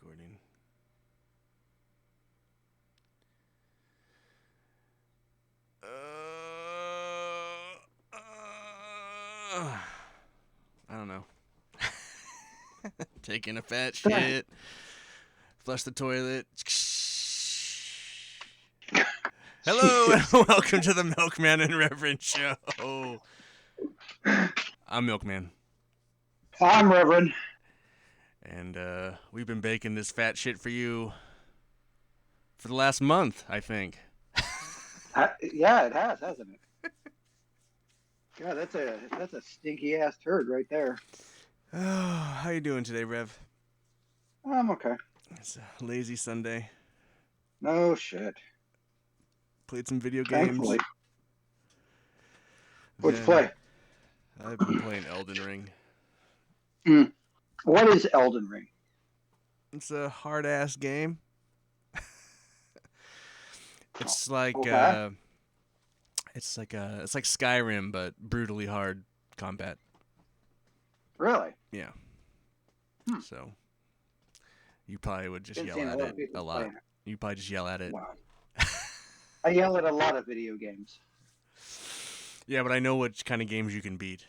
recording. I don't know. Taking a fat shit. Flush the toilet. Hello and welcome to the Milkman and Reverend Show. I'm Milkman. I'm Reverend. And we've been baking this fat shit for you for the last month, I think. Yeah, it has, hasn't it? God, that's a stinky ass turd right there. Oh, how you doing today, Rev? I'm okay. It's a lazy Sunday. No shit. Played some video games. Thankfully. What'd you play? I've been playing Elden Ring. What is Elden Ring? It's a hard ass game. It's like Okay. it's like Skyrim but brutally hard combat. Really? Yeah. Hmm. So you probably would just Been yell seeing at a lot it of people a lot. playing it. You probably just yell at it. Wow. I yell at a lot of video games. Yeah, but I know which kind of games you can beat.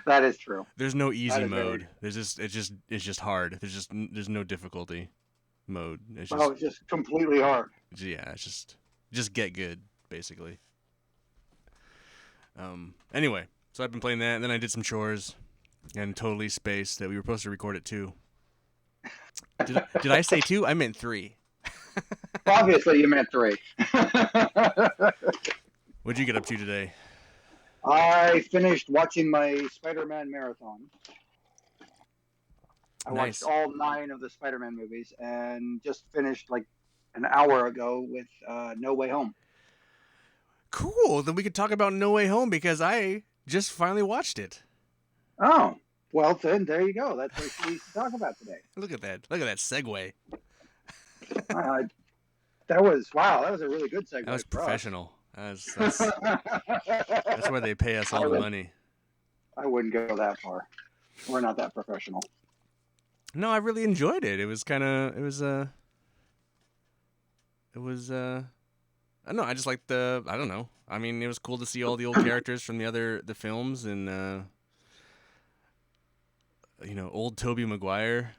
That is true. There's no easy That is mode. It's just hard. There's no difficulty mode. It's Well, just it's just completely hard. yeah, it's just get good basically. Anyway, so I've been playing that, and then I did some chores and totally spaced that we were supposed to record it 2. Did I say 2? I meant 3. Obviously, you meant 3. What'd you get up to today? I finished watching my Spider-Man marathon. I Nice. watched all 9 of the Spider-Man movies and just finished like an hour ago with No Way Home. Cool. Then we could talk about No Way Home because I just finally watched it. Oh, well then there you go. That's what we need to talk about today. Look at that. Look at that segue. That was a really good segue. That was for us. professional. That's where they pay us all the money. I wouldn't go that far. We're not that professional. No, I really enjoyed it. It was I don't know. I just liked I don't know. I mean, it was cool to see all the old characters from the films and old Tobey Maguire.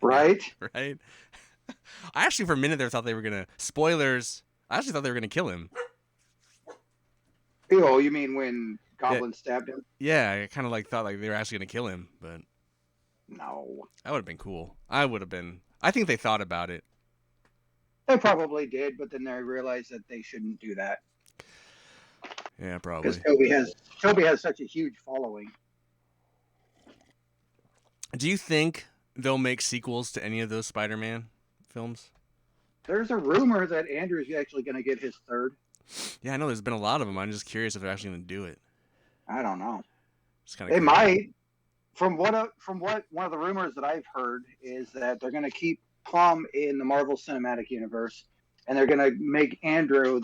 Right? Right? I actually for a minute there thought they were gonna spoilers. I actually thought they were gonna kill him. Oh, you mean when Goblin stabbed him? Yeah, I kind of thought they were actually gonna kill him, but no, that would have been cool. I think they thought about it. They probably did, but then they realized that they shouldn't do that. Yeah, probably. Because Toby has such a huge following. Do you think they'll make sequels to any of those Spider-Man films? There's a rumor that Andrew's actually going to get his 3rd. Yeah, I know there's been a lot of them. I'm just curious if they're actually going to do it. I don't know. It's kind of. They crazy. might. From what one of the rumors that I've heard is that they're going to keep Tom in the Marvel Cinematic Universe, and they're going to make Andrew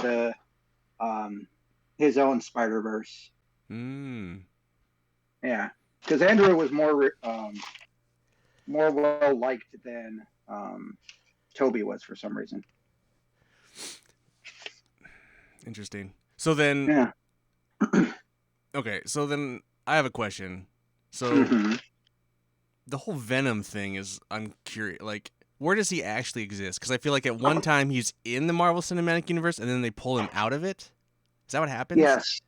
his own Spider-Verse. Yeah, because Andrew was more well liked than Toby was for some reason. Interesting. So then, yeah. Okay. So then, I have a question. So the whole Venom thing I'm curious. Like, where does he actually exist? Because I feel like at one time he's in the Marvel Cinematic Universe, and then they pull him out of it. Is that what happens? Yes.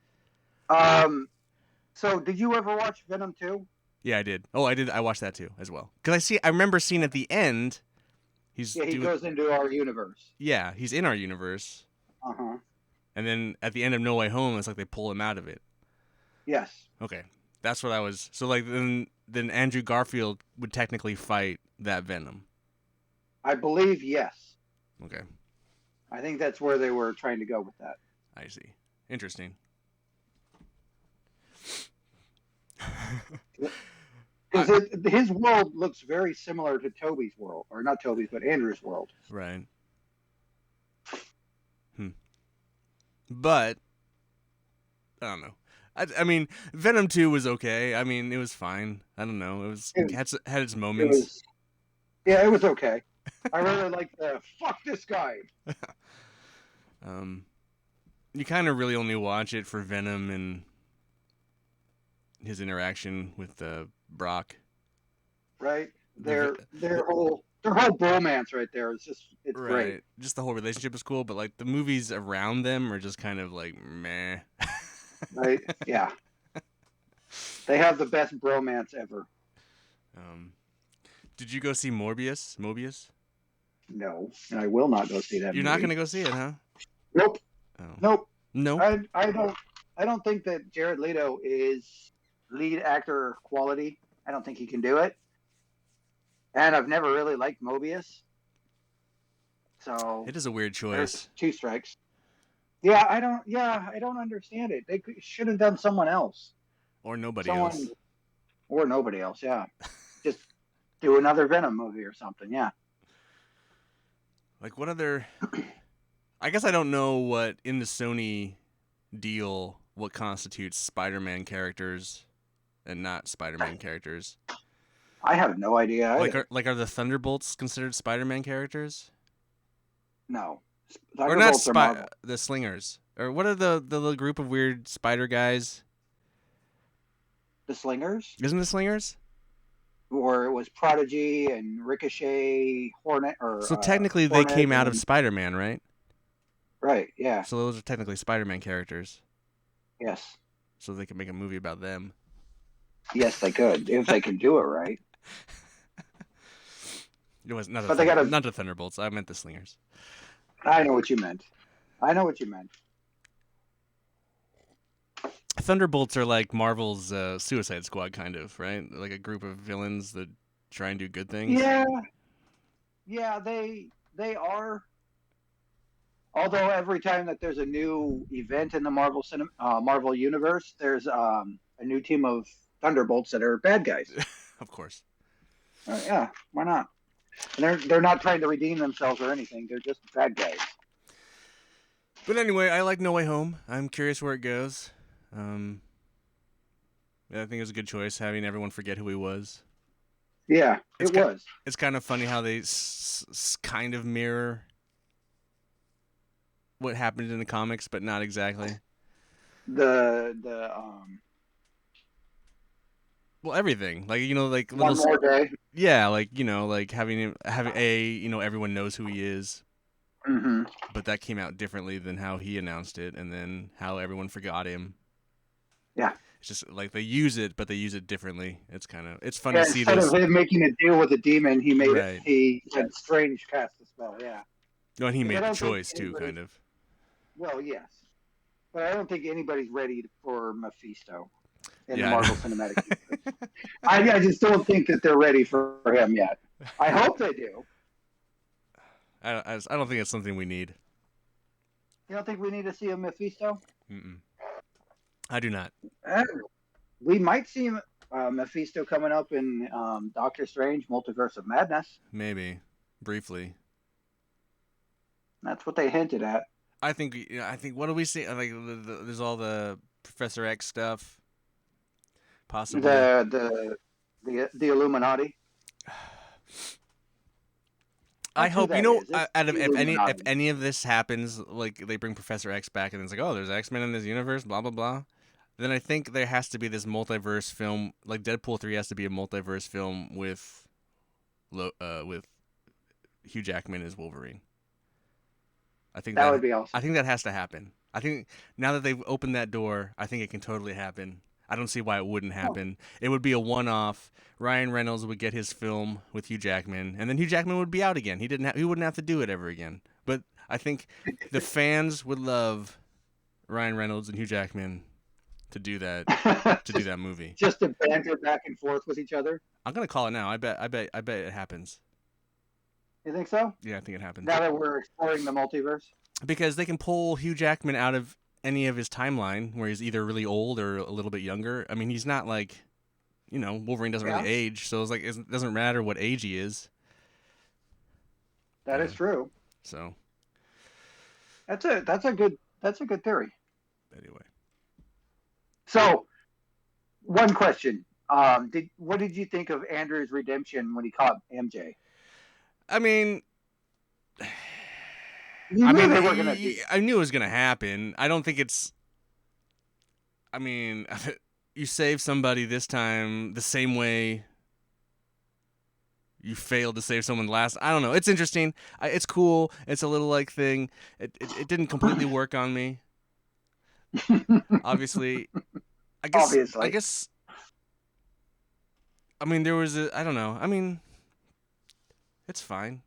So did you ever watch Venom 2? Yeah, I did. Oh, I did. I watched that too as well. Because I remember seeing at the end. He goes into our universe. Yeah, he's in our universe. Uh-huh. And then at the end of No Way Home, it's like they pull him out of it. Yes. Okay. That's what I was. So like then Andrew Garfield would technically fight that Venom. I believe yes. Okay. I think that's where they were trying to go with that. I see. Interesting. His world looks very similar to Toby's world, or not Toby's, but Andrew's world. Right. But I don't know. I mean, Venom 2 was okay. I mean, it was fine. I don't know. It was It, had its it moments. was, yeah, it was okay. I really like the fuck this guy. Um, you kind of really only watch it for Venom and his interaction with Brock. Right? The, Their whole bromance right there is just it's great. right, just the whole relationship is cool, but like the movies around them are just kind of like meh. Right? Yeah. They have the best bromance ever. um, did you go see Morbius? Mobius? No, and I will not go see that You're not movie. gonna go see it, huh? Nope. Oh, Nope. no. I don't think that Jared Leto is lead actor quality. I don't think he can do it. And I've never really liked Mobius. So It is a weird choice, there's two strikes. Yeah, I don't understand it. They should have done someone else. or nobody Someone else. or nobody else, yeah. Just do another Venom movie or something, yeah. Like what other? I guess I don't know what in the Sony deal what constitutes Spider-Man characters and not Spider-Man characters. I have no idea Like either. are the Thunderbolts considered Spider-Man characters? No. Or not Thunderbolts are Marvel. the Slingers? Or what are the little group of weird spider guys? The Slingers? Isn't the Slingers? Or it was Prodigy and Ricochet, So technically they Hornet, came out of and Spider-Man, right? right, yeah, So those are technically Spider-Man characters. yes, So they could make a movie about them. yes, they could if they could do it right. It was But they got to. not the Thunderbolts. I meant the Slingers. I know what you meant. I know what you meant. Thunderbolts are like Marvel's Suicide Squad, kind of, right? Like a group of villains that try and do good things. Yeah, yeah, they are. Although every time that there's a new event in the Marvel universe, there's a new team of Thunderbolts that are bad guys. Of course. Yeah, why not? And they're not trying to redeem themselves or anything. They're just bad guys. But anyway, I like No Way Home. I'm curious where it goes. Um, yeah, I think it was a good choice having everyone forget who he was. Yeah, It's it was. it's kind of funny how they kind of mirror what happened in the comics, but not exactly. The Well, everything like like one more day. yeah, like like having everyone knows who he is, Mm-hmm. but that came out differently than how he announced it, and then how everyone forgot him. Yeah. It's just like they use it, but they use it differently. It's fun Yeah, to see instead those. of him making a deal with a demon, Right. he had Strange cast the spell. Yeah, No, and he because I made the don't think choice too, anybody. kind of. Well, yes, but I don't think anybody's ready for Mephisto in the Yeah. Marvel Cinematic Universe. I just don't think that they're ready for him yet. I hope they do. I don't think it's something we need. You don't think we need to see a Mephisto? Mm-mm. I do not. Uh, we might see Mephisto coming up in Doctor Strange: Multiverse of Madness. Maybe briefly. That's what they hinted at. I think what do we see? Like there's all the Professor X stuff, possibly. The Illuminati. I That's who hope that is. It's out of the if Illuminati. any of this happens, like they bring Professor X back and it's like, oh, there's X-Men in this universe, blah blah blah. Then I think there has to be this multiverse film, like Deadpool 3 has to be a multiverse film with Hugh Jackman as Wolverine. That would be I awesome. think that has to happen. I think now that they've opened that door, I think it can totally happen. I don't see why it wouldn't Oh, happen. It would be a one-off. Ryan Reynolds would get his film with Hugh Jackman, and then Hugh Jackman would be out again. He wouldn't have to do it ever again. But I think the fans would love Ryan Reynolds and Hugh Jackman to do that just movie. just to banter back and forth with each other. I'm gonna call it now. I bet it happens. You think so? Yeah, I think it happens Now that we're exploring the multiverse. because they can pull Hugh Jackman out of any of his timeline where he's either really old or a little bit younger. I mean, he's not like, Wolverine doesn't really Yeah, age, so it's like it doesn't matter what age he is. that is true. So That's a good theory. anyway, So, one question: what did you think of Andrew's redemption when he caught MJ? I mean, You I knew mean, they were gonna do I knew it was gonna happen. I don't think it's. I mean, you save somebody this time the same way you failed to save someone last. I don't know. It's interesting. It's cool. It's a little like thing. It didn't completely work on me. it. Obviously, I Obviously, guess. I mean, there was a. I don't know. I mean, it's fine.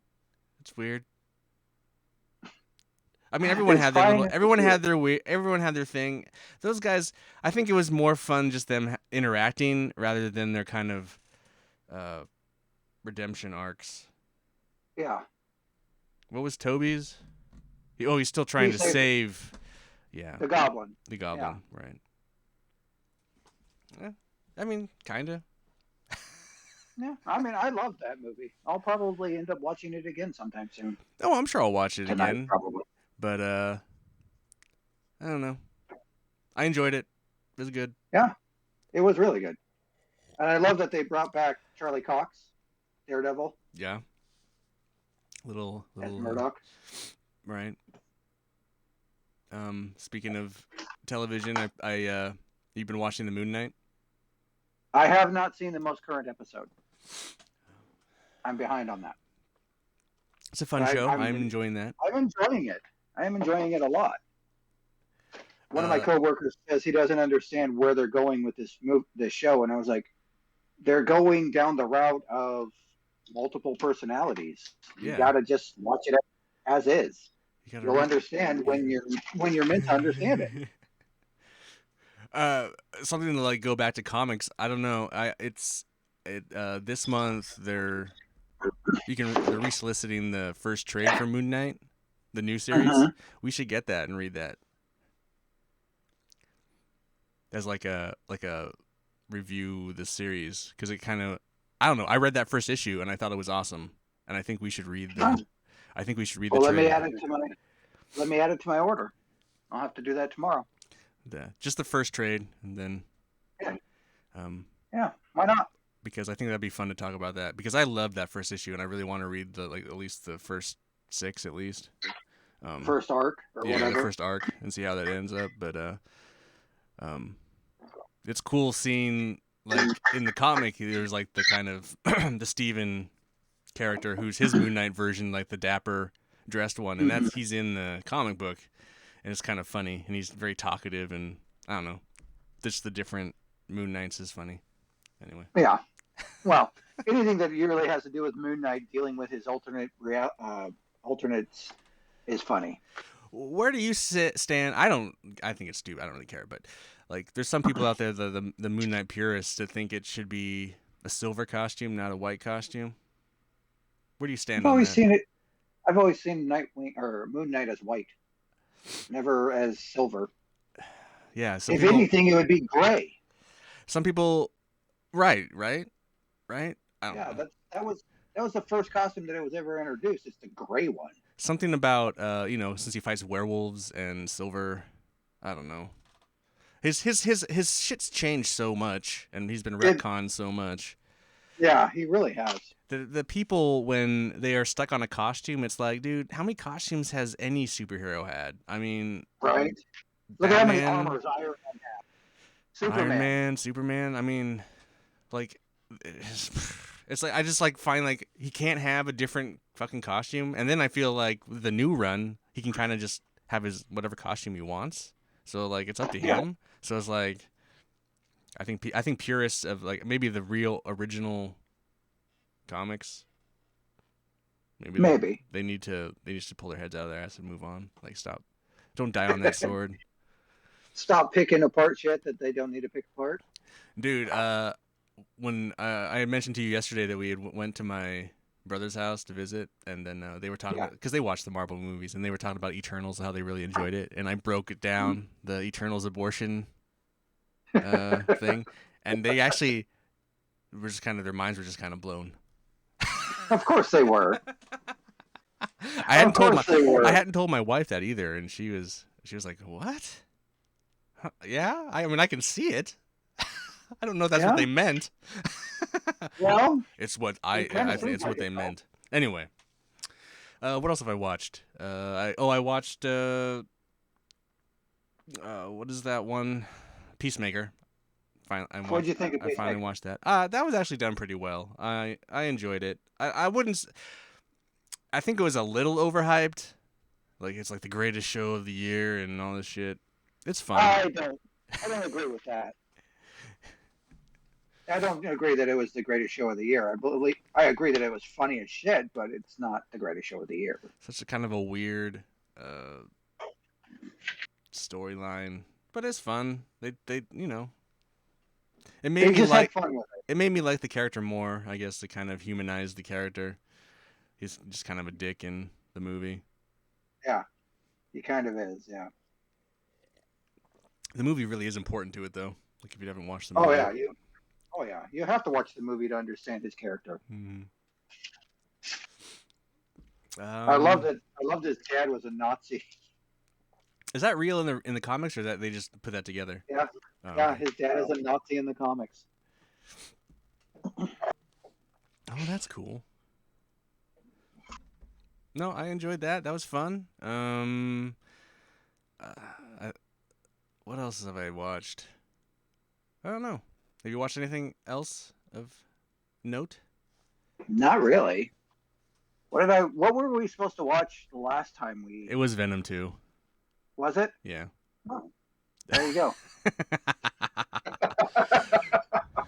It's weird. I mean, everyone it's had their fine. little. It's Everyone weird. had their way. Everyone had their thing. Those guys. I think it was more fun just them interacting rather than their kind of uh, redemption arcs. Yeah, What was Toby's? He's still he trying to saved save. Yeah, the goblin. the Yeah, goblin. Right. Yeah, I mean, kinda. yeah. I mean, I love that movie. I'll probably end up watching it again sometime soon. Oh, I'm sure I'll watch it Tonight, again. probably. But I don't know. I enjoyed it. It was good. Yeah, it was really good, and I love that they brought back Charlie Cox, Daredevil, Yeah. as Little. Murdoch. Right. Speaking of television, you've been watching the Moon Knight. I have not seen the most current episode. I'm behind on that, It's a but fun show. I'm enjoying that. I'm enjoying it. I am enjoying it a lot. One of my Uh, coworkers says he doesn't understand where they're going with this show, and I was like, they're going down the route of multiple personalities. You yeah. got to just watch it as is. You gotta You'll read. understand when you're meant to understand it. uh, Something to like go back to comics. I don't know. This month they're resoliciting the first trade for Moon Knight, the new series. Uh-huh. We should get that and read that as like a review the series because it kind of I don't know. I read that first issue and I thought it was awesome, and I think we should read the Well, trade. let me add it to my order. I'll have to do that tomorrow. Just the first trade, and then Yeah, um, yeah. Why not? because I think that'd be fun to talk about that because I love that first issue and I really want to read the like at least the first six at least. Um, First arc or yeah, the whatever. first arc and see how that ends up. But um, it's cool seeing like in the comic there's like the kind of the Steven character who's his Moon Knight version, like the dapper dressed one, and Mm-hmm. he's in the comic book, and it's kind of funny, and he's very talkative, and I don't know, just the different Moon Knights is funny. Anyway, Yeah. Well, anything that really has to do with Moon Knight dealing with his alternates is funny. where do you stand? I don't. I think it's stupid. I don't really care, but like, there's some people out there, the Moon Knight purists, that think it should be a silver costume, not a white costume. Where do you I've stand on always that? seen it. I've always seen Nightwing or Moon Knight as white, never as silver. Yeah, If anything, it would be gray. some people, right, right. I don't Yeah, know. that was the first costume that it was ever introduced. It's the gray one. Something about since he fights werewolves and silver, I don't know. His shit's changed so much, and he's been It, retconned so much. yeah, he really has. The people, when they are stuck on a costume, it's like, dude, how many costumes has any superhero had? I mean, Right? Look at how many Batman, armors Iron Man had. Iron Superman. Man, Superman. I mean, like, it's like I just like find like he can't have a different fucking costume, and then I feel like with the new run, he can kind of just have his whatever costume he wants. So like it's up to Yeah, him. So it's like I think purists of like maybe the real original comics, maybe maybe. they need to pull their heads out of their ass and move on. Like stop, don't die on that sword, Stop picking apart shit that they don't need to pick apart. dude. When I had mentioned to you yesterday that we had went to my brother's house to visit, and then they were talking Yeah. about because they watched the Marvel movies, and they were talking about Eternals and how they really enjoyed it, and I broke it down the Eternals abortion thing, and they actually were just kind of their minds were just kind of blown. Of course they were. I Of hadn't told course they were. my wife that either, and she was like, "What? Yeah, I mean I can see it. I don't know if that's what Yeah. they meant. Well, It's what it kind I of think seems it's like what it they though. meant. Anyway, what else have I watched? I watched what is that one? Peacemaker. What'd you think of I finally Peacemaker? watched that. That was actually done pretty well. I enjoyed it. I wouldn't. I think it was a little overhyped. Like it's like the greatest show of the year and all this shit. It's fun. I don't. I don't agree with that. I don't agree that it was the greatest show of the year. I agree that it was funny as shit, but it's not the greatest show of the year. Such a kind of a weird uh, storyline, but it's fun. They it made They me just had like fun with it made me like the character more. I guess to kind of humanize the character. He's just kind of a dick in the movie. it. Yeah, he kind of is. Yeah. The movie really is important to it though. Like if you haven't watched the Oh movie. yeah. Oh yeah. You have to watch the movie to understand his character. Hmm. I loved Um, it. I loved his dad was a Nazi. is that real in the comics or that they just put that together? Yeah. Oh, Yeah. okay. His dad is a Nazi in the comics. Oh, that's cool. No, I enjoyed that. That was fun. Uh, I, what else have I watched? I don't know. Have you watched anything else of note? Not really. What did I? What were we supposed to watch the last time It we? was Venom 2. Was it? Yeah. Oh, there you go.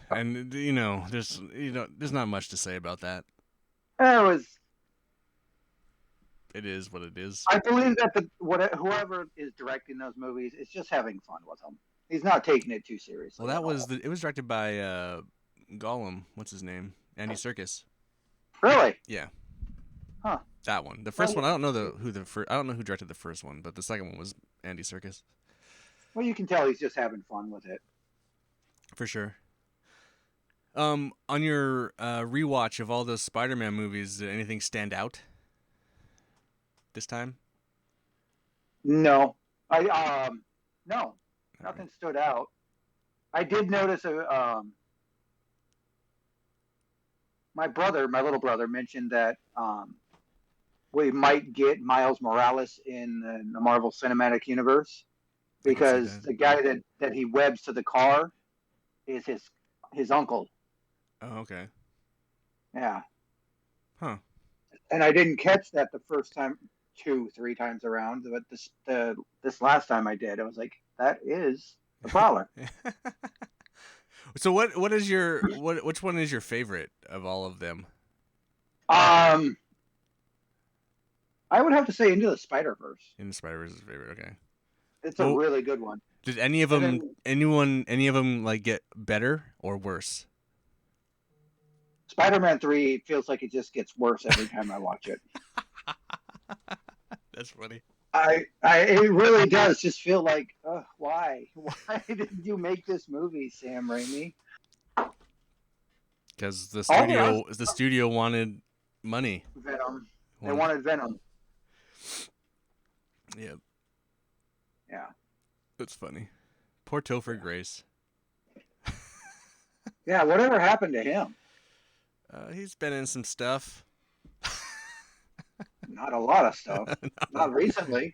And there's not much to say about that. It was. It is what it is. I believe that whoever is directing those movies is just having fun with them. He's not taking it too Well, seriously at that was all. it was directed by Gollum. What's his name? Andy Serkis. Really? Yeah, Huh? that one. The Well, first one, I don't know I don't know who directed the first one, but the second one was Andy Serkis well, you can tell he's just having fun with it. for sure. On your rewatch of all those Spider-Man movies, did anything stand out this time? No, I no, All right. nothing stood out. I did notice my little brother, mentioned that we might get Miles Morales in the Marvel Cinematic Universe I could see because that. the guy that he webs to the car is his uncle. Oh, okay. Yeah, Huh. and I didn't catch that the first time, two, three times around, but this last time I did, I was like, that is the Prowler. So what is your which one is your favorite of all of them? Um, I would have to say Into the Spider Verse. In Spider Verse's favorite. Okay. It's a Well, really good one. did any of And them then any of them like get better or worse? Spider-Man 3 feels like it just gets worse every time I watch it. That's funny. It really does just feel like, why? Why did you make this movie, Sam Raimi? Because All the rest, the studio wanted money. Venom. They Wanted, wanted Venom. yeah, Yeah. that's funny. Poor Topher Grace. Yeah, whatever happened to him? He's been in some stuff. Not a lot of stuff. Not a Not recently.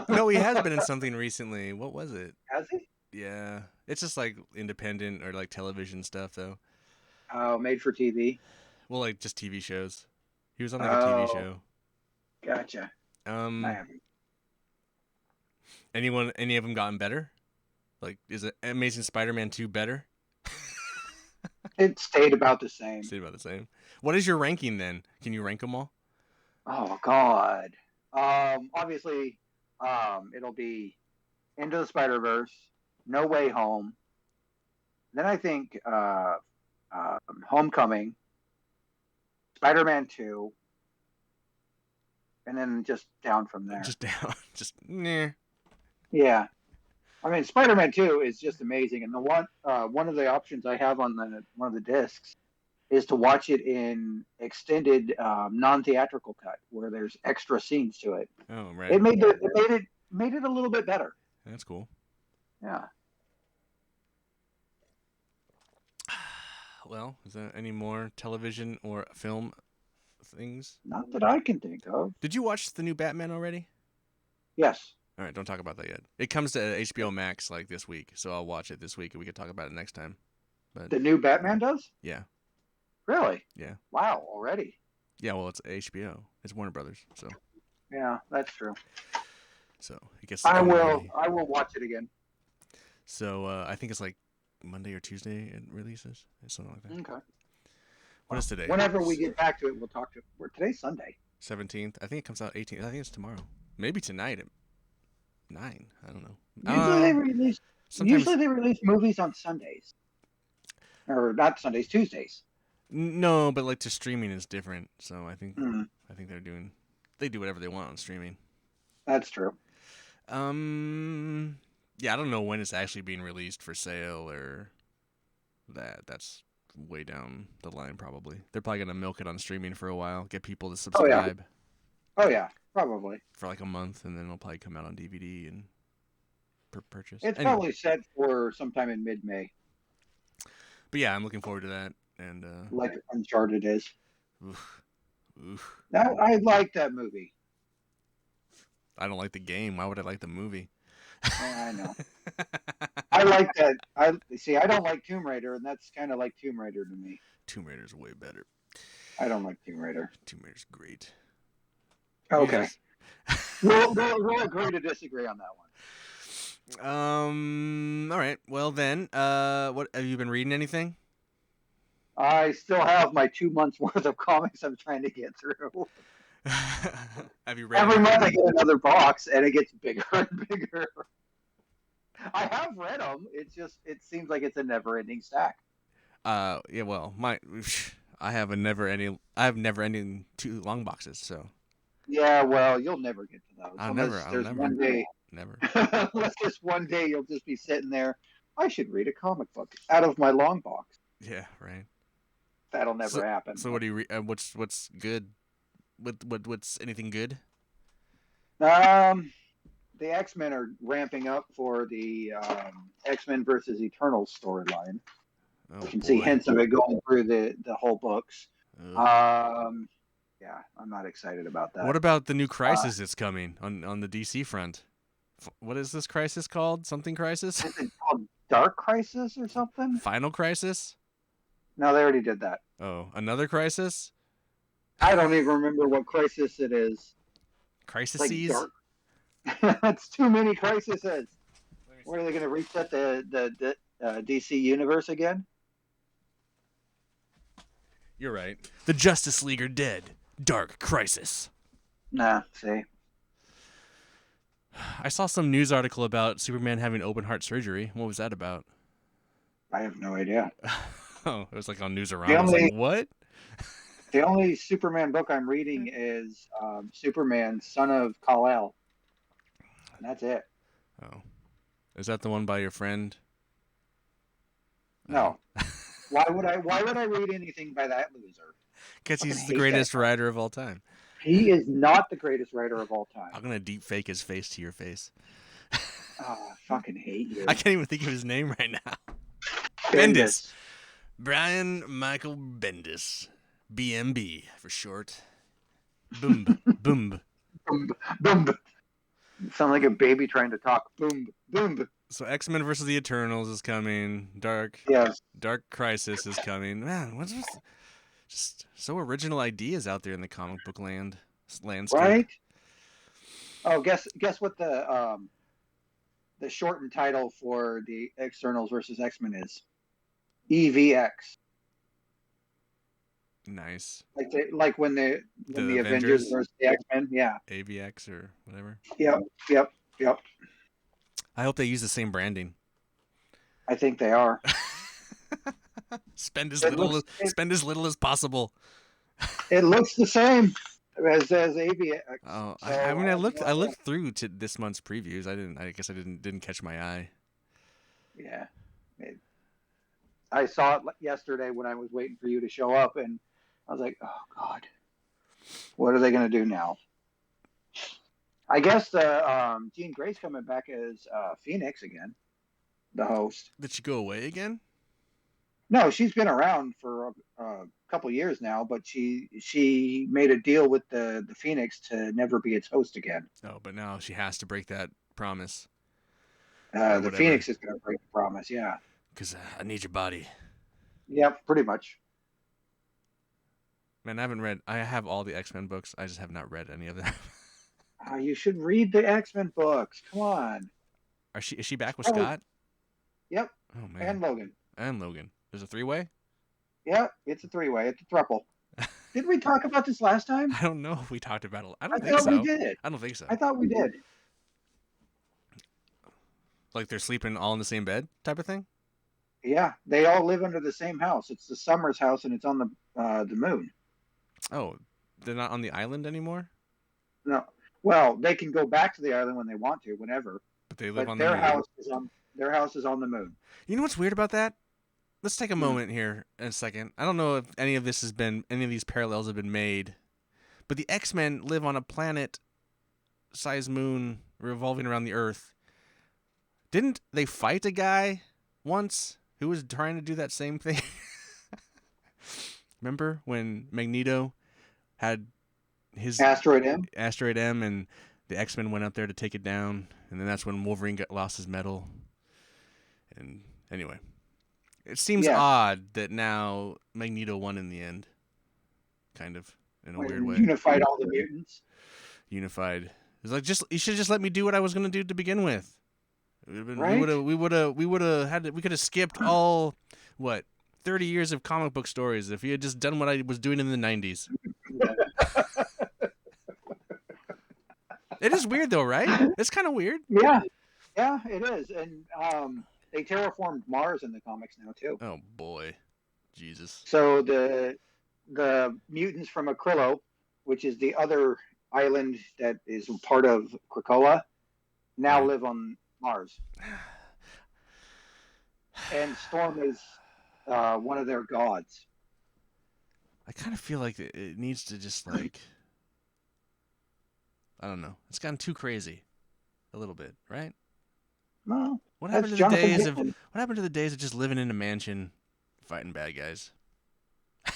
No, he has been in something recently. What was it? Has he? Yeah, it's just like independent or like television stuff though. Oh, made for TV. Well, like just TV shows. He was on like a TV Oh, show. gotcha. Um, Man, any of them gotten better? Like, is it Amazing Spider-Man 2 better? it stayed about the same. Stayed about the same. What is your ranking then? Can you rank them all? Oh God. Obviously, it'll be Into the Spider Verse, No Way Home. Then I think Homecoming, Spider Man 2, and then just down from there. Just down. Just nah. Yeah. I mean, Spider Man 2 is just amazing. And the one of the options I have on one of the discs is to watch it in extended non theatrical cut where there's extra scenes to it. Oh right. It made it a little bit better. That's cool. Yeah. Well, is there any more television or film things? Not that I can think of. Did you watch the new Batman already? Yes. All right, don't talk about that yet. It comes to HBO Max like this week, so I'll watch it this week and we can talk about it next time. But The new Batman does? yeah, Really? yeah, Wow, already. yeah. Well, it's HBO. It's Warner Brothers, so Yeah, that's true. it gets to come early. I will watch it again. So I think it's like Monday or Tuesday it releases, something like that. Okay. What is today? Whenever we get back to it, we'll talk to it. Today's Sunday. 17th. I think it comes out 18th. I think it's tomorrow. Maybe tonight at 9. I don't know. Usually they release Sometimes movies on Sundays. Or not Sundays, Tuesdays. no, but like to streaming is different. So I think Mm, they do whatever they want on streaming. that's true. Yeah, I don't know when it's actually being released for sale or that. That's way down the line probably. They're probably gonna milk it on streaming for a while, get people to Oh yeah. subscribe Oh yeah, probably. for like a month, and then it'll probably come out on DVD and purchase. It's Anyway, probably set for sometime in mid-May, but yeah, I'm looking forward to that. And like Uncharted is. oof, oof. Now I like that movie. I don't like the game. Why would I like the movie? Yeah, I know. I like that. I see. I don't like Tomb Raider, and that's kind of like Tomb Raider to me. Tomb Raider's way better. I don't like Tomb Raider. Tomb Raider's great. Okay, we'll agree to disagree on that one. All right. Well then, what have you been reading? Anything? I still have my 2 months worth of comics I'm trying to get through. Have you read Every anything? month I get another box, and it gets bigger and bigger. I have read them. It seems like it's a never-ending stack. Yeah. Well, I have never ending two long boxes, so Yeah, well, you'll never get to those I'll unless there's never, one day. never. Unless there's one day you'll just be sitting there. I should read a comic book out of my long box. Yeah. Right. That'll never happen. So what do you read? What's good? What's anything good? The X-Men are ramping up for the X-Men versus Eternals storyline. Oh You can boy. see hints of it going through the whole books. Ugh. Yeah, I'm not excited about that. What about the new Crisis that's coming on the DC front? What is this crisis called? Something Crisis? Is it called Dark Crisis or something? Final Crisis? No, they already did that. Oh, another Crisis? I don't even remember what crisis it is. Crises? Like dark. That's too many crises. What are they going to reset the DC universe again? You're right. The Justice League are dead. Dark Crisis. Nah, see. I saw some news article about Superman having open heart surgery. What was that about? I have no idea. Oh, it was like on News Around. I was like, what? The only Superman book I'm reading is Superman, Son of Kal-El. And that's it. Oh. Is that the one by your friend? No. Why would I read anything by that loser? Because I he's hate the that greatest guy. writer of all time. He is not the greatest writer of all time. I'm going to deep fake his face to your face. Oh, I fucking hate you. I can't even think of his name right now. Bendis. Brian Michael Bendis. BMB for short. Boom. Boom. Boom, boom. Sound like a baby trying to talk. Boom, boom. So X-Men versus the Eternals is coming. Dark Crisis is coming. Man, what's this? Just so original ideas out there in the comic book landscape. Right? Oh, guess what the shortened title for the Externals versus X-Men is? EVX. Nice. Like when the Avengers versus the X-Men, yeah. AVX or whatever. Yep. I hope they use the same branding. I think they are. Spend as little as possible. It looks the same as AVX. Oh, so, I mean, I looked through to this month's previews. I guess I didn't catch my eye. Yeah, I saw it yesterday when I was waiting for you to show up, and I was like, "Oh God, what are they going to do now?" I guess the Jean Grey's coming back as Phoenix again. the host. Did she go away again? No, she's been around for a couple years now, but she made a deal with the Phoenix to never be its host again. Oh, but now she has to break that promise or The whatever. Phoenix is going to break the promise. Yeah. Because I need your body. Yep. Pretty much. Man, I haven't read. I have all the X-Men books. I just have not read any of them. You should read the X-Men books. Come on. Is she back with Oh, Scott? yep. Oh man, And Logan. and Logan. There's a three-way. Yep. It's a three-way. It's a thruple. Did we talk about this last time? I don't know if we talked about it. I I don't think thought we so. did. I don't think so. I thought we did. Like they're sleeping all in the same bed, type of thing. Yeah, they all live under the same house. It's the Summers house, and it's on the moon. Oh, they're not on the island anymore, No, well, they can go back to the island when they want to, whenever. but they live But on the moon. their house is on the moon. You know what's weird about that? Let's take a Hmm. moment here in a second. I don't know if any of these parallels have been made, but the X-Men live on a planet-sized moon revolving around the Earth. Didn't they fight a guy once who was trying to do that same thing? Remember when Magneto had his Asteroid M. Asteroid M and the X-Men went up there to take it down, and then that's when Wolverine lost his medal. And anyway, it seems Yes. odd that now Magneto won in the end, kind of in a weird way. Unified all the mutants. Unified. It's like you should just let me do what I was gonna do to begin with. Right? We would have we could have skipped all 30 years of comic book stories if you had just done what I was doing in the 90s. It is weird though, right? It's kind of weird. Yeah, yeah, it is. And they terraformed Mars in the comics now too. Oh boy, Jesus. So the mutants from Akrillo, which is the other island that is part of Krakoa, now Right. live on Mars. And Storm is one of their gods. I kind of feel like it needs to just like I don't know. It's gotten too crazy, a little bit, right? No, What that's happened to the Jonathan days of Hickman. what happened to the days of just living in a mansion, fighting bad guys?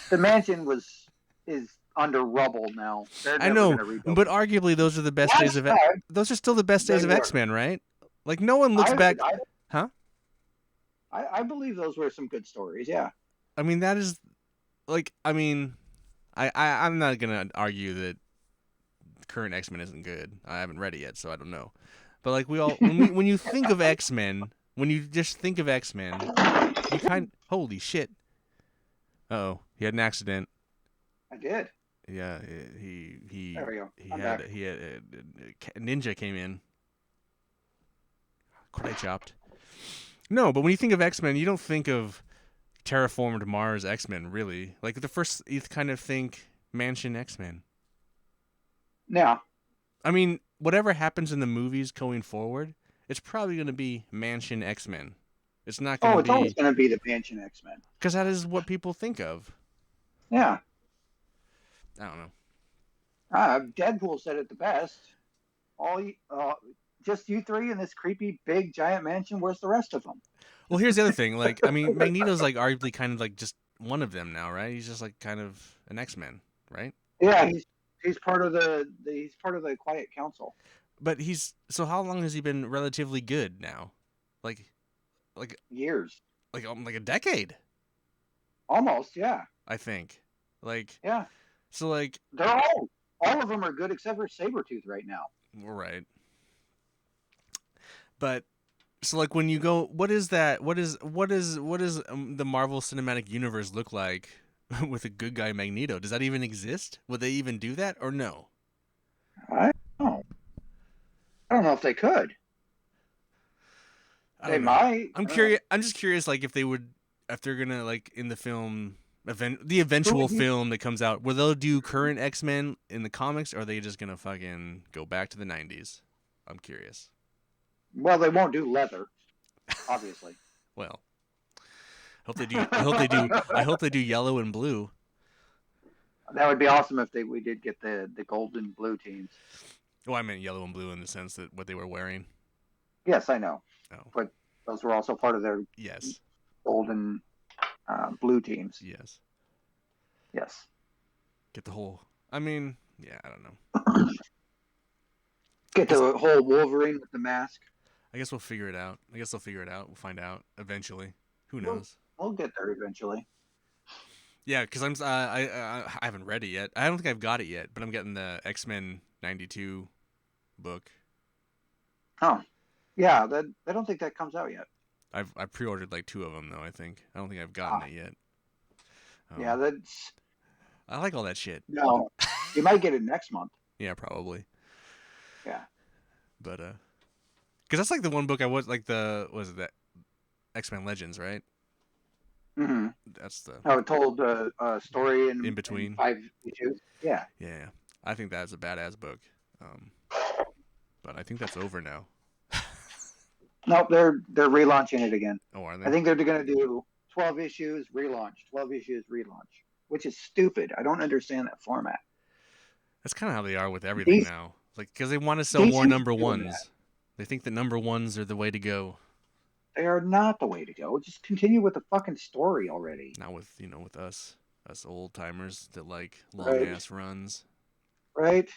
The mansion is under rubble now. They're I never know, going to rebuild but it. arguably those are the best days Last of time those are still the best days they of were. X-Men, right? Like no one looks I, back, I huh? I believe those were some good stories. Yeah. I mean that is like I'm not gonna argue that current X-Men isn't good. I haven't read it yet, so I don't know. But like when you think of X-Men, when you just think of X-Men, you holy shit. Uh-oh, he had an accident. I did. Yeah, There we go. he I'm had back. he had a ninja came in. Karate chopped. No, but when you think of X-Men, you don't think of terraformed Mars X-Men, really. Like the first, you kind of think Mansion X-Men. Now, I mean, whatever happens in the movies going forward, it's probably going to be Mansion X-Men. It's not going to it's always be going to be the Mansion X-Men. because that is what people think of. Yeah. I don't know. Deadpool said it the best. Just you three in this creepy big giant mansion. Where's the rest of them? Well, here's the other thing. Like, I mean, Magneto's like arguably kind of like just one of them now, right? He's just like kind of an X-Men, right? Yeah, he's part of he's part of the Quiet Council. But so how long has he been relatively good now? Like Years. like a decade, Almost, yeah. I think. Like Yeah. so like They're all of them are good except for Sabretooth right now. we're right. But so like when you go what is that what is the Marvel Cinematic Universe look like with a good guy Magneto? Does that even exist? Would they even do that or no? I don't know. I don't know if they could. I They don't know. might. I'm curious. I'm just curious, like if they're gonna like in the film, the eventual film that comes out, will they do current X-Men in the comics, or are they just gonna fucking go back to the '90s? I'm curious. Well, they won't do leather, obviously. Well, hope they do. I hope they do. I hope they do yellow and blue. That would be awesome if we did get the gold and blue teams. Oh, I meant yellow and blue in the sense that what they were wearing. Yes, I know. Oh. But Those were also part of their Yes. golden blue teams. Yes. Yes. Get the whole. I mean, yeah, I don't know. I Get guess the whole Wolverine with the mask. I guess we'll figure it out. I guess they'll figure it out. We'll find out eventually. Who We'll, knows? we'll get there eventually. Yeah, because I haven't read it yet. I don't think I've got it yet, but I'm getting the X-Men '92 book. Oh, yeah. That I don't think that comes out yet. I pre-ordered like 2 of them though. I think I don't think I've gotten Ah, it yet. yeah. That's I like all that shit. no. You might get it next month. Yeah, probably. Yeah. But because that's like the one book I was like the was it that X-Men Legends, right? Mm-hmm. That's the I told a story in in between. 5 issues. Yeah. Yeah, I think that's a badass book. Um, but I think that's over now. Nope. They're relaunching it again. Oh, are I they? think they're going to do 12 issues relaunch, 12 issues relaunch, which is stupid. I don't understand that format. That's kind of how they are with everything DC, now. Like, because they want to sell more DC's number doing that. ones. They think that number ones are the way to go. They are not the way to go. Just continue with the fucking story already. Not with with us old timers that like long Right. ass runs. Right.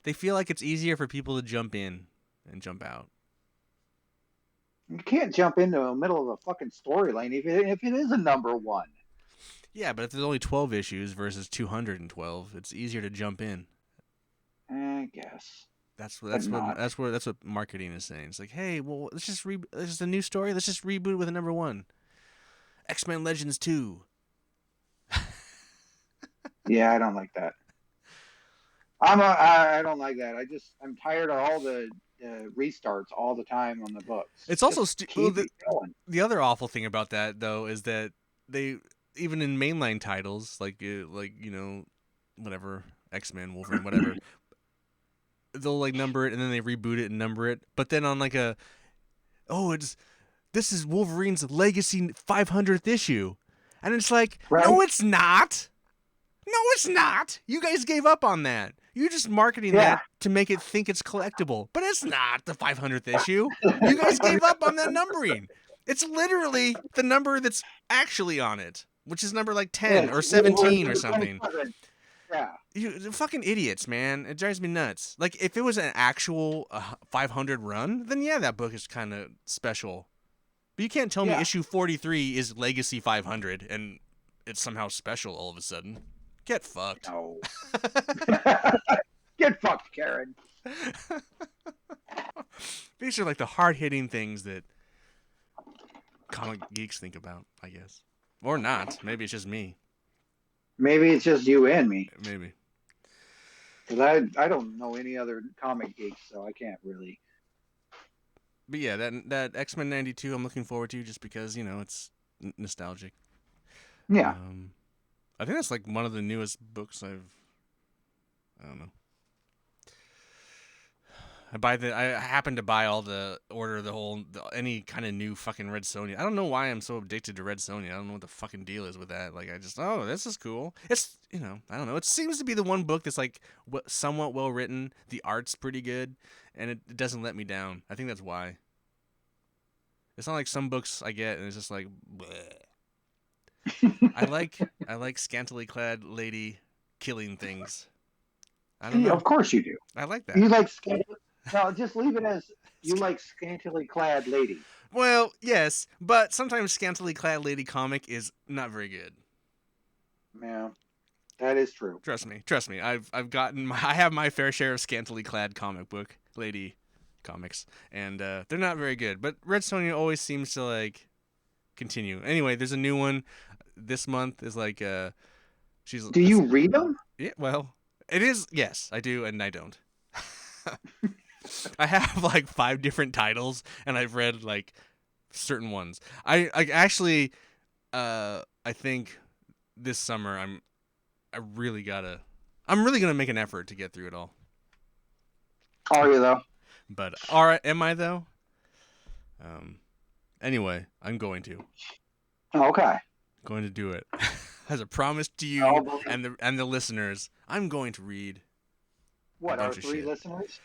They feel like it's easier for people to jump in and jump out. You can't jump into the middle of a fucking storyline if it is a number one. Yeah, but if there's only 12 issues versus 212, it's easier to jump in. I guess. That's But that's what not. that's what marketing is saying. It's like, hey, well, this is a new story. Let's just reboot with a number one. X-Men Legends 2. Yeah, I don't like that. I don't like that. I'm tired of all the restarts all the time on the books. It's also Just keep it going. the other awful thing about that though is that they even in mainline titles like whatever X-Men, Wolverine, whatever, they'll like number it and then they reboot it and number it. But then on like a it's this is Wolverine's Legacy 500th issue. And it's like, Right? no, it's not. No, it's not. You guys gave up on that. You're just marketing Yeah. that to make it think it's collectible. But it's not the 500th issue. You guys gave up on that numbering. It's literally the number that's actually on it, which is number like 10 or 17 or something. Yeah. You fucking idiots, man. It drives me nuts. Like, if it was an actual 500 run, then yeah, that book is kind of special. But you can't tell me Yeah. issue 43 is Legacy 500 and it's somehow special all of a sudden. Get fucked. No. Get fucked, Karen. These are like the hard-hitting things that comic geeks think about, I guess. Or not. Maybe it's just me. Maybe it's just you and me. Maybe. Because I don't know any other comic geeks, so I can't really. But yeah, that X-Men 92 I'm looking forward to just because, it's nostalgic. Yeah. I think that's like one of the newest books I don't know. I happen to buy any kind of new fucking Red Sonja. I don't know why I'm so addicted to Red Sonja. I don't know what the fucking deal is with that. Like, this is cool. It's, I don't know. It seems to be the one book that's like somewhat well written. The art's pretty good, and it doesn't let me down. I think that's why. It's not like some books I get and it's just like, bleh. I like scantily clad lady killing things. I don't know. Of course you do. I like that. You like scantily. No, just leave it as you like scantily clad lady. Well, yes, but sometimes scantily clad lady comic is not very good. Yeah, that is true. Trust me. I have my fair share of scantily clad comic book lady comics, and they're not very good. But Red Sonja always seems to like continue. Anyway, there's a new one this month. Is like she's. Do you read them? Yeah, well, it is. Yes, I do, and I don't. I have like 5 different titles, and I've read like certain ones. I actually, I think this summer I'm really gonna make an effort to get through it all. Are you though? But am I though? Anyway, I'm going to. Okay. Going to do it. As a promise to you and the listeners, I'm going to read. What, our 3 listeners?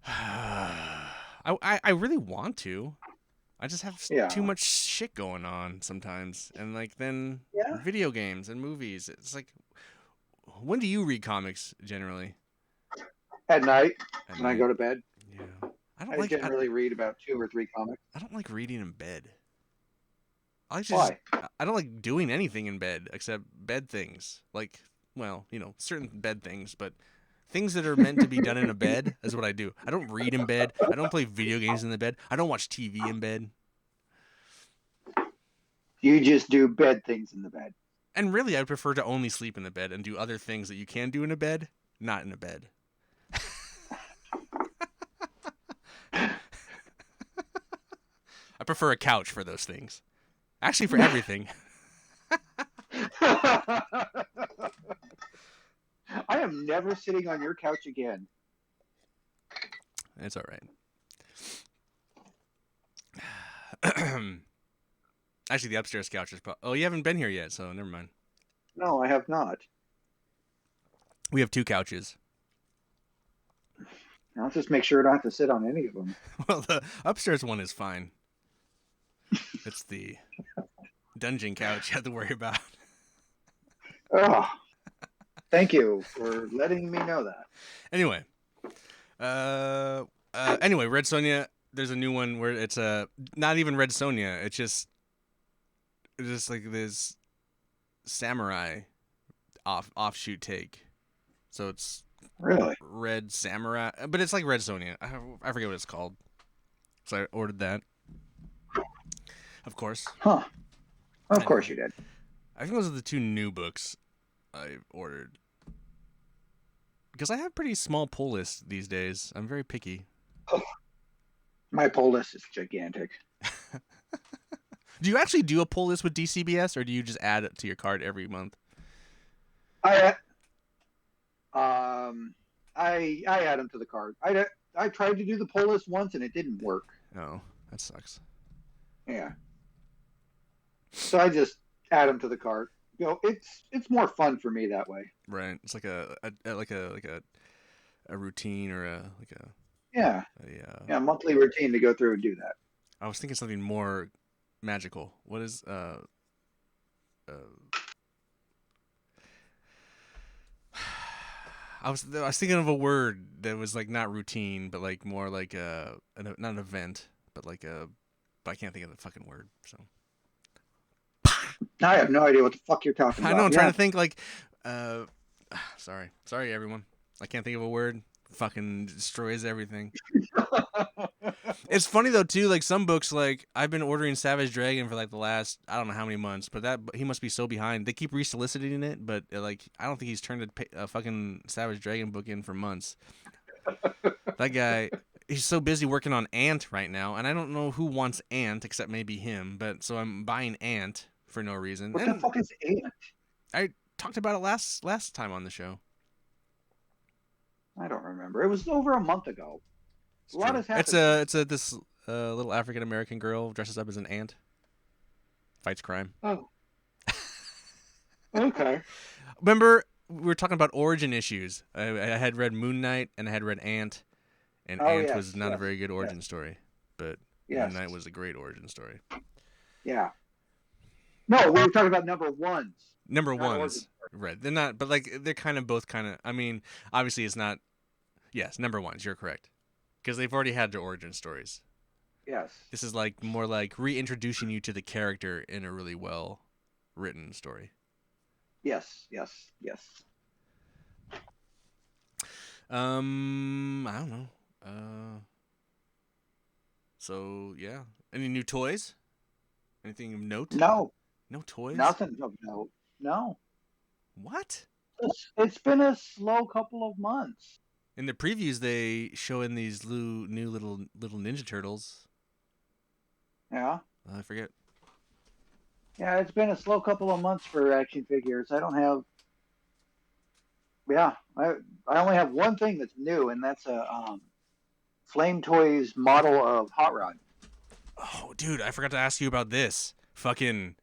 I really want to. I just have too Yeah. much shit going on sometimes, and like then Yeah. video games and movies. It's like, when do you read comics generally? At night At when I go night. to bed, Yeah. I don't I like generally read about 2 or 3 comics. I don't like reading in bed. I like to just Why? I don't like doing anything in bed except bed things. Like, well, certain bed things, but things that are meant to be done in a bed is what I do. I don't read in bed. I don't play video games in the bed. I don't watch TV in bed. You just do bed things in the bed. And really, I prefer to only sleep in the bed and do other things that you can do in a bed, not in a bed. I prefer a couch for those things. Actually, for everything. I am never sitting on your couch again. It's all right. Actually, the upstairs couch is oh, you haven't been here yet, so never mind. No, I have not. We have 2 couches. I'll just make sure I don't have to sit on any of them. Well, the upstairs one is fine. It's the dungeon couch you have to worry about. Oh, thank you for letting me know that. Anyway, anyway, Red Sonja. There's a new one where it's not even Red Sonja. It's just like this samurai offshoot take. So it's Really? Red Samurai, but it's like Red Sonja. I forget what it's called. So I ordered that. Of course. Huh. Of course you did. I think those are the 2 new books I ordered. Because I have pretty small pull lists these days. I'm very picky. Oh, my pull list is gigantic. Do you actually do a pull list with DCBS, or do you just add it to your cart every month? I add them to the cart. I tried to do the pull list once and it didn't work. Oh, that sucks. Yeah. So I just add them to the cart. It's more fun for me that way. Right. It's like a routine or Yeah. a Yeah, monthly routine to go through and do that. I was thinking something more magical. What is I was thinking of a word that was like not routine, but like more like not an event, but like but I can't think of the fucking word. So I have no idea what the fuck you're talking about. I know I'm trying to think like sorry everyone. I can't think of a word. Fucking destroys everything. It's funny though too. Like some books, like I've been ordering Savage Dragon for like the last I don't know how many months, but he must be so behind. They keep resoliciting it, but like I don't think he's turned a fucking Savage Dragon book in for months. That guy, he's so busy working on Ant right now, and I don't know who wants Ant except maybe him. But so I'm buying Ant for no reason. What the And fuck is Ant? I talked about it last time on the show. I don't remember. It was over a month ago. It's A lot true. has happened. It's a this little African American girl dresses up as an ant, fights crime. Oh. Okay. Remember we were talking about origin issues. I had read Moon Knight and I had read Ant, and Oh Ant yes, was not a yes, very good yes, origin story, but Moon yes. Knight was a great origin story. Yeah. No, we were talking about number ones, Number not origin ones, right? They're not, but like they're kind of both kind of. I mean, obviously it's not. Yes, number ones. You're correct, because they've already had their origin stories. Yes. This is like more like reintroducing you to the character in a really well written story. Yes. Yes. Yes. I don't know. So yeah. Any new toys? Anything of note? No. No toys? Nothing of note. No. What? It's been a slow couple of months. In the previews, they show in these new little Ninja Turtles. Yeah. I forget. Yeah, it's been a slow couple of months for action figures. I don't have. Yeah, I only have one thing that's new, and that's a Flame Toys model of Hot Rod. Oh, dude, I forgot to ask you about this. Fucking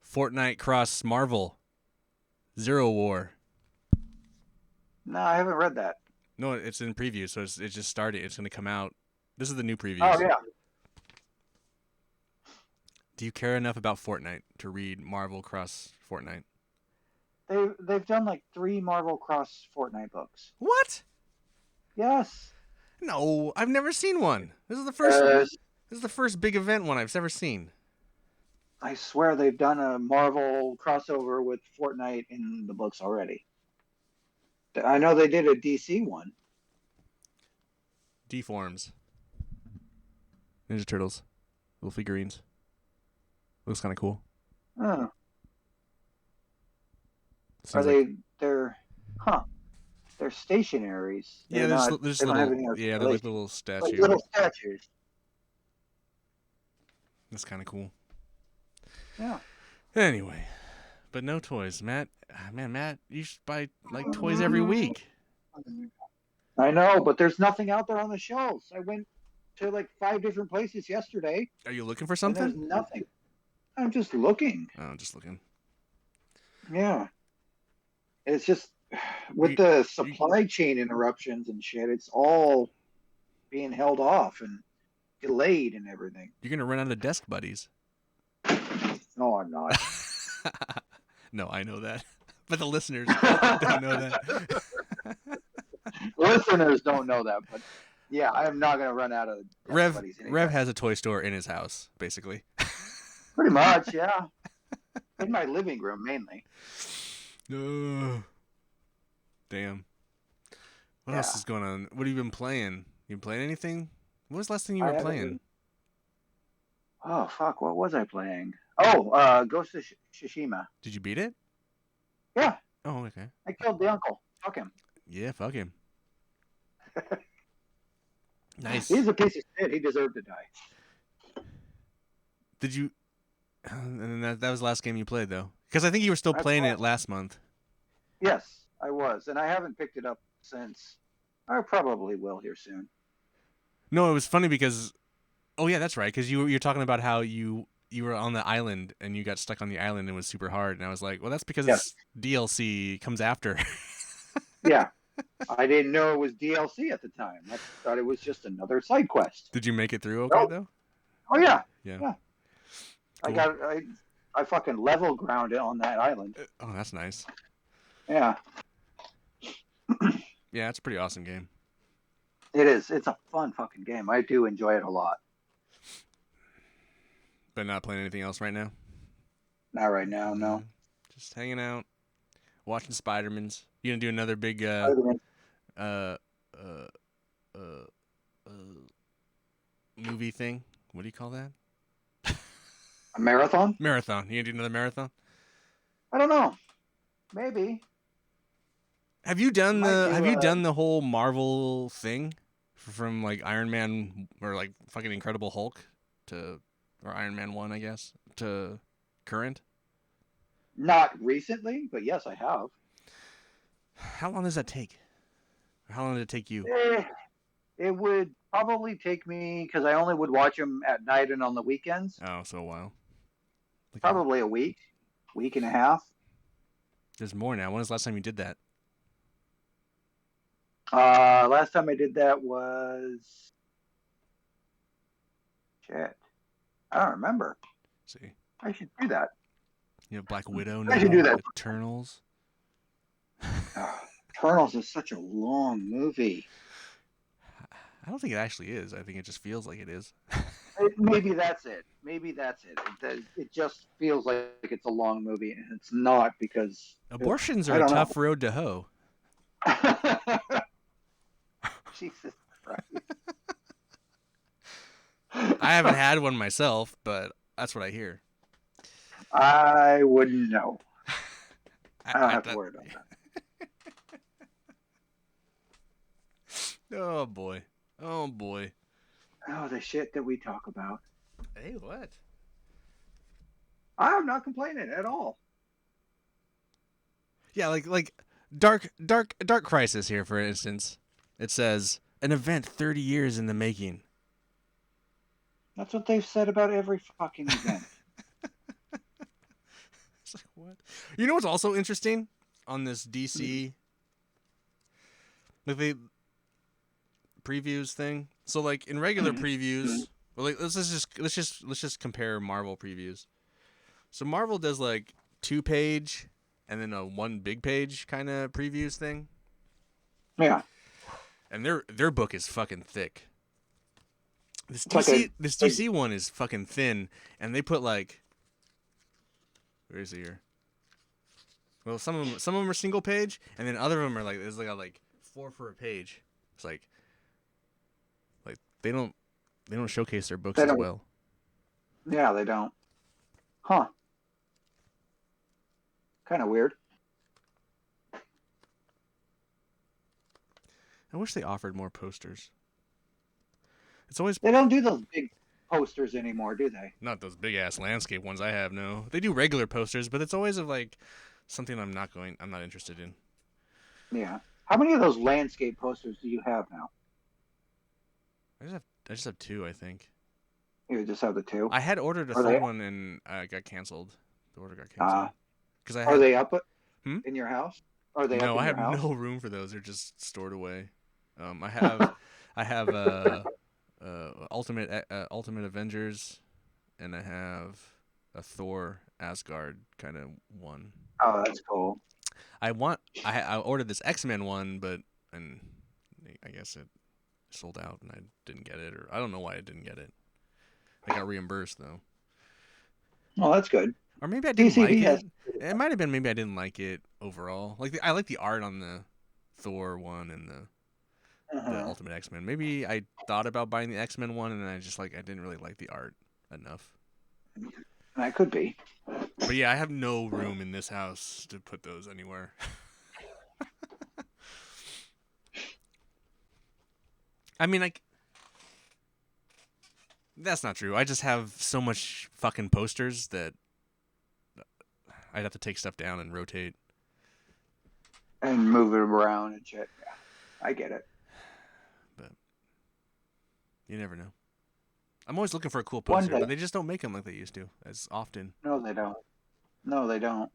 Fortnite cross Marvel Zero War. No, I haven't read that. No, it's in preview, so it just started. It's gonna come out. This is the new previews. Oh yeah. Do you care enough about Fortnite to read Marvel Cross Fortnite? They've done like 3 Marvel Cross Fortnite books. What? Yes. No, I've never seen one. This is the first. Uh, This is the first big event one I've ever seen. I swear they've done a Marvel crossover with Fortnite in the books already. I know they did a DC one. Deforms. Ninja Turtles. Little figurines. Looks kind of cool. Oh, are Seems like. they? They're, huh? They're stationaries. Yeah, They're not. they're just They don't have little. any Yeah, they're like articulation. little Like statue. little statues. That's kind of cool. Yeah. Anyway, but no toys. Matt, man, Matt, you should buy like toys every week. I know, but there's nothing out there on the shelves. I went to like 5 different places yesterday, Are you looking for and something? there's nothing. I'm just looking. Oh, just looking. Yeah. It's just with You, the you, supply chain interruptions and shit, it's all being held off and delayed and everything. you're gonna run out of desk buddies. No, I'm not. No, I know that, but the listeners don't know that. Listeners don't know that, but yeah, I am not going to run out of desk buddies Rev anytime. has a toy store in his house, basically. Pretty much, yeah. In my living room mainly. No. Damn. What Yeah. else is going on? What have you been playing? You been playing anything? What was the last thing you I were haven't playing? really- Oh fuck! What was I playing? Oh, Ghost of Tsushima. Did you beat it? Yeah, Oh, okay. I killed the uncle. Fuck him. Yeah, fuck him. Nice. He's a piece of shit. He deserved to die. Did you? And then that was the last game you played, though, because I think you were still That's playing why. it last month. Yes, I was, and I haven't picked it up since. I probably will here soon. No, it was funny because, oh yeah, that's right, because you're talking about how you were on the island and you got stuck on the island and it was super hard, and I was like, well, that's because Yes. DLC comes after. Yeah. I didn't know it was DLC at the time. I thought it was just another side quest. Did you make it through okay, Nope. though? Oh yeah. Yeah. Yeah. Cool. I fucking level grounded on that island. Oh, that's nice. Yeah. Yeah, it's a pretty awesome game. It is. It's a fun fucking game. I do enjoy it a lot. But not playing anything else right now? Not right now, no. Just hanging out, watching Spider-Mans. You gonna do another big uh, movie thing? What do you call that? A marathon? Marathon. You gonna do another marathon? I don't know. Maybe. Have you done Might Have do, you done the whole Marvel thing, from like Iron Man or like fucking Incredible Hulk to, or Iron Man 1, I guess, to current? Not recently, but yes, I have. How long does that take? How long did it take you? It would probably take me, because I only would watch them at night and on the weekends, Oh, so a while. Like probably a week and a half. There's more now. When was the last time you did that? Last time I did that was shit. I don't remember. See, I should do that. you have Black Widow I now. should do that. Eternals. Eternals is such a long movie. I don't think it actually is. I think it just feels like it is. Maybe that's it. Maybe that's it. It just feels like it's a long movie, and it's not, because Abortions I are a don't know. tough road to hoe. Jesus Christ. I haven't had one myself, but that's what I hear. I wouldn't know. I don't have to worry about that. Oh boy. Oh boy. Oh, the shit that we talk about. Hey, what? I'm not complaining at all. Yeah, like Dark Crisis here, for instance. It says an event 30 years in the making. That's what they've said about every fucking event. It's like, what? You know what's also interesting on this DC, like the previews thing? So like in regular previews, Well, like, let's just compare Marvel previews. So Marvel does like 2 page and then a one big page kind of previews thing, Yeah, and their book is fucking thick. This it's like a DC this like, DC one is fucking thin, and they put like, where is it here? Well, some of them are single page, and then other of them are like there's like 4 for a page. It's like they don't showcase their books they as don't. well. Yeah, they don't. Huh? Kind of weird. I wish they offered more posters. It's always They don't do those big posters anymore, do they? not those big ass landscape ones I have. No, they do regular posters, but it's always of like something I'm not interested in. Yeah. How many of those landscape posters do you have now? I just have 2, I think. You just have the two. I had ordered a Are third they one and got canceled. The order got uh canceled because I are had. they up Hmm? in your house? Are they up No, in I your have house? no room for those. They're just stored away. I have Ultimate Avengers, and I have a Thor Asgard kind of one. Oh, that's cool. I ordered this X-Men one, but and I guess it sold out and I didn't get it, or I don't know why I didn't get it. I got reimbursed though. Well, that's good. Or maybe I didn't like DCV it. has. It might have been maybe I didn't like it overall. I like the art on the Thor one and the Uh-huh. Ultimate X-Men. Maybe I thought about buying the X-Men one and then I didn't really like the art enough. That could be. But yeah, I have no room in this house to put those anywhere. I mean, like, that's not true. I just have so much fucking posters that I'd have to take stuff down and rotate. And move it around and shit. Yeah, I get it. But you never know. I'm always looking for a cool One poster, day. but they just don't make them like they used to as often. No, they don't. No, they don't.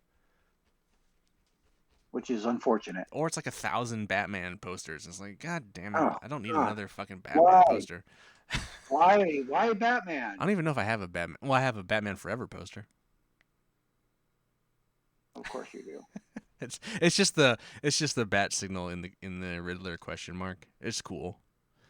Which is unfortunate. Or it's like 1,000 Batman posters. It's like, God damn it! Oh I don't need God. another fucking Batman Why? poster. Why? Why I Batman? don't even know if I have a Batman. Well, I have a Batman Forever poster. Of course you do. It's just the bat signal in the Riddler question mark. It's cool.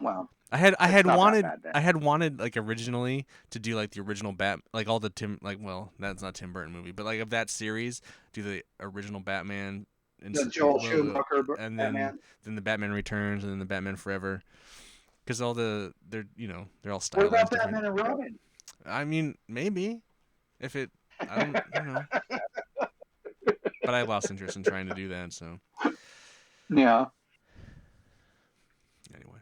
Well, I had I it's had not that wanted bad then. I had wanted like originally to do like the original Bat, like all the Tim, like, well, that's not Tim Burton movie, but like of that series, do the original Batman and The Joel well, Schumacher and then Batman. then the Batman Returns and then the Batman Forever, because they're all What about stylized different. Batman and Robin? I mean, maybe if it I don't. But I lost interest in trying to do that. So Yeah. anyway,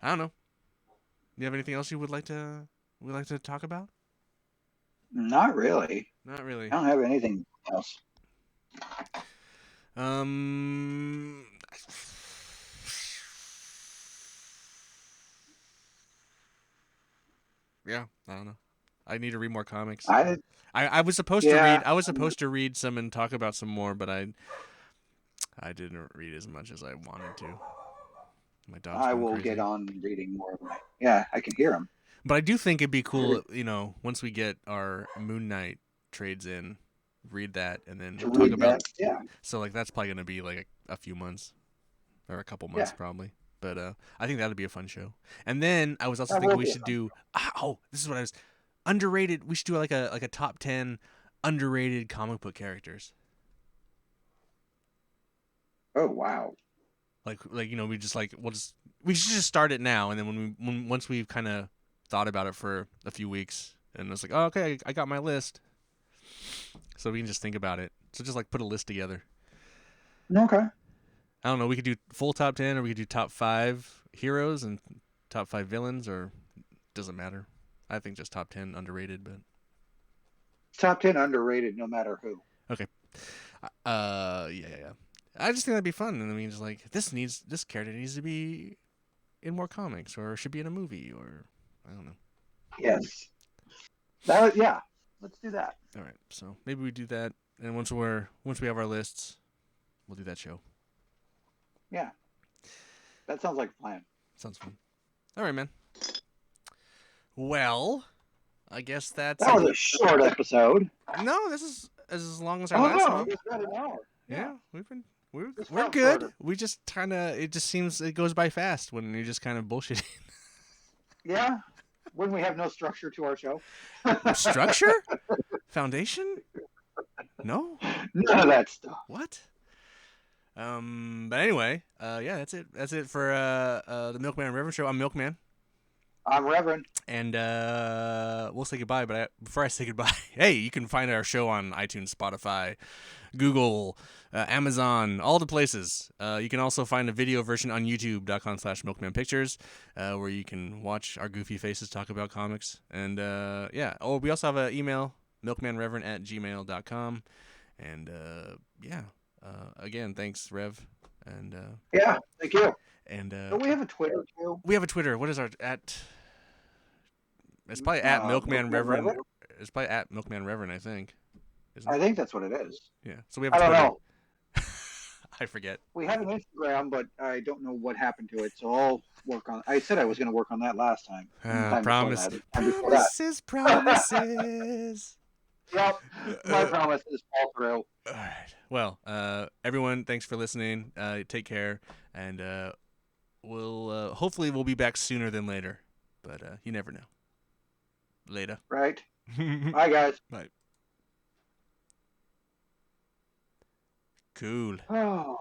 I don't know. Do you have anything else you would like to talk about? Not really. Not really. I don't have anything else. Um, yeah, I don't know. I need to read more comics. I I was supposed to read. yeah. I was supposed to read some and talk about some more, but I didn't read as much as I wanted to. My dog's I going will get crazy. on reading more of my. Yeah, I can hear him. But I do think it'd be cool, once we get our Moon Knight trades in, read that and then To talk read about. that. Yeah. So like that's probably gonna be like a few months or a couple months Yeah. probably. But I think that'd be a fun show. And then I was also That thinking will we be a should fun. do. Oh, this is what I was underrated. We should do like a top 10 underrated comic book characters. Oh wow. Like we just like we should just start it now, and then once we've kind of thought about it for a few weeks, and it's like, oh, okay, I got my list, so we can just think about it. So just like put a list together. Okay. I don't know. We could do full top 10, or we could do top 5 heroes and top 5 villains, or doesn't matter. I think just top 10 underrated, but Top 10 underrated, no matter who. okay. Yeah. I just think that'd be fun. And I mean, just like this character needs to be in more comics, or should be in a movie, or I don't know. Yes. Yeah. Let's do that. All right, so maybe we do that, and once we have our lists, we'll do that show. Yeah. That sounds like a plan. Sounds fun. All right, man. Well, I guess that's That it. was a short episode. No, this is as long as our Oh last no, it one. was about an hour. Yeah, Yeah, this we're felt good. shorter. We just kind of it just seems it goes by fast when you're just kind of bullshitting. Yeah, when we have no structure to our show. Structure? Foundation? No? None of that stuff. What? But anyway, yeah, that's it. That's it for the Milkman and Reverend show. I'm Milkman, I'm Reverend. and we'll say goodbye. But before I say goodbye, hey, you can find our show on iTunes, Spotify, Google, Amazon, all the places. You can also find a video version on YouTube.com/MilkmanPictures, where you can watch our goofy faces talk about comics. And yeah, oh, we also have an email, milkmanreverend@gmail.com. And yeah, again, thanks, Rev. And Yeah, thank you. and Don't we have a Twitter too? we have a Twitter. What is our at? It's probably at Milkman Milkman Reverend. Reverend? It's probably at Milkman Reverend, I think. Isn't I it? think that's what it is. Yeah. So we have a I don't Twitter. know. I forget. We have an Instagram, but I don't know what happened to it. So I'll work on. I said I was going to work on that last time, and the time before Promise. that, and the time before that. Promises. Promises. Yep, my promise is fall through. All right. Well, everyone, thanks for listening. Take care, and we'll hopefully we'll be back sooner than later, but you never know. Later. Right. Bye, guys. Bye. Cool. Oh.